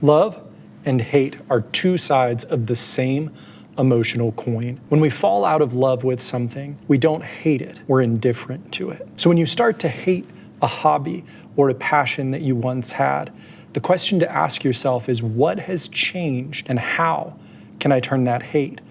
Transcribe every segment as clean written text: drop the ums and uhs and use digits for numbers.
Love and hate are two sides of the same emotional coin. When we fall out of love with something, we don't hate it, we're indifferent to it. So when you start to hate a hobby or a passion that you once had, the question to ask yourself is, what has changed and how can I turn that hate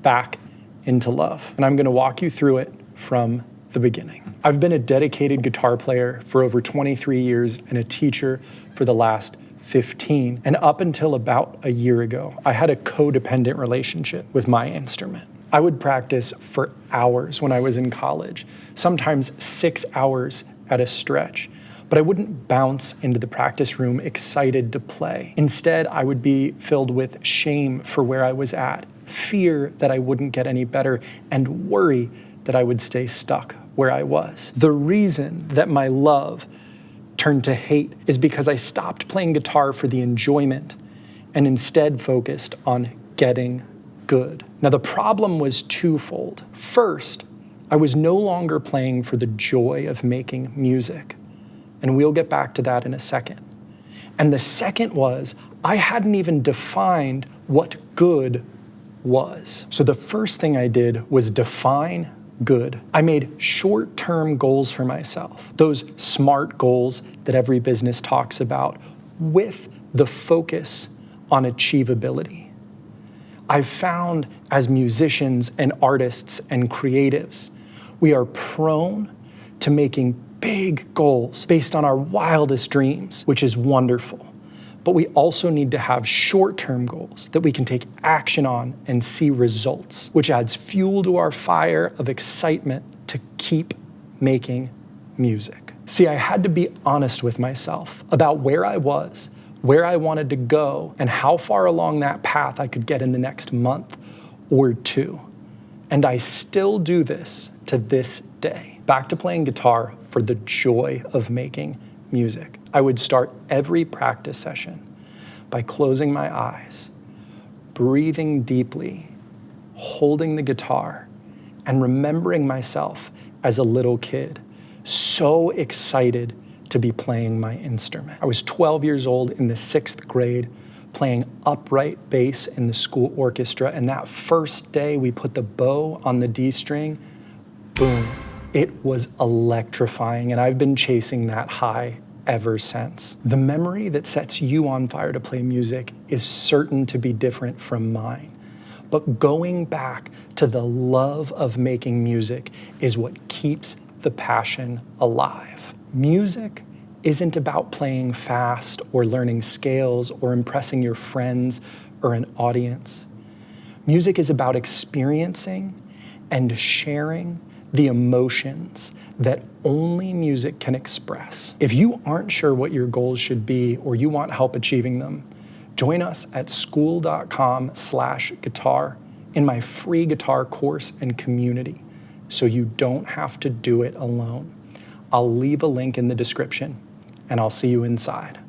back into love? And I'm going to walk you through it from the beginning. I've been a dedicated guitar player for over 23 years and a teacher for the last 15. And up until about a year ago, I had a codependent relationship with my instrument. I would practice for hours when I was in college, sometimes 6 hours at a stretch. But I wouldn't bounce into the practice room excited to play. Instead, I would be filled with shame for where I was at, fear that I wouldn't get any better, and worry that I would stay stuck where I was. The reason that my love turned to hate is because I stopped playing guitar for the enjoyment and instead focused on getting good. Now, the problem was twofold. First, I was no longer playing for the joy of making music. And we'll get back to that in a second. And the second was, I hadn't even defined what good was. So the first thing I did was define good. I made short-term goals for myself, those SMART goals that every business talks about, with the focus on achievability. I've found as musicians and artists and creatives, we are prone to making big goals based on our wildest dreams, which is wonderful. But we also need to have short-term goals that we can take action on and see results, which adds fuel to our fire of excitement to keep making music. See, I had to be honest with myself about where I was, where I wanted to go, and how far along that path I could get in the next month or two. And I still do this to this day. Back to playing guitar for the joy of making music. I would start every practice session by closing my eyes, breathing deeply, holding the guitar, and remembering myself as a little kid, so excited to be playing my instrument. I was 12 years old in the 6th grade, playing upright bass in the school orchestra, and that first day we put the bow on the D string, boom. It was electrifying, and I've been chasing that high ever since. The memory that sets you on fire to play music is certain to be different from mine. But going back to the love of making music is what keeps the passion alive. Music isn't about playing fast or learning scales or impressing your friends or an audience. Music is about experiencing and sharing the emotions that only music can express. If you aren't sure what your goals should be or you want help achieving them, join us at skool.com/guitar in my free guitar course and community so you don't have to do it alone. I'll leave a link in the description and I'll see you inside.